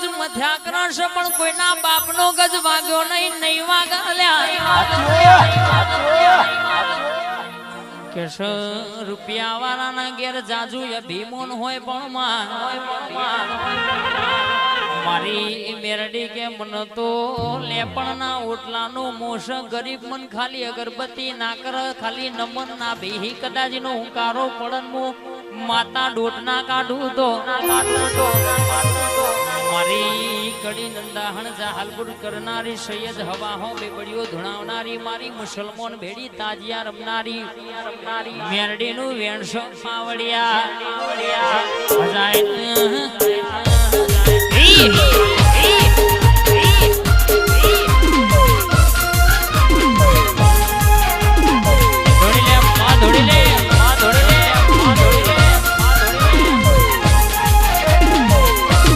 ગજ મથ્યા કરશે પણ કોઈના બાપનો ગજ વાગ્યો નહીં વાગ્યા કેશ રૂપિયા વાળાના ઘેર જાજુ ભીમોન હોય પણ મારી મેરડી કે મન તો લેપણના ઓટલાનો મોશ ગરીબ મન ખાલી અગરબત્તી ના કર ખાલી નમન ના બેહી કદાચ નો હુંકારો પડન મુ માતા ડોટ ના કાઢું તો મારી કડી નંદાહણ જાહલપુર કરનારી સૈયદ હવા હો બેબડીઓ ધુણાવનારી મારી મુસલમાન ભેડી તાજિયા રમનારી મેરડી નું વેણસો પાવડિયા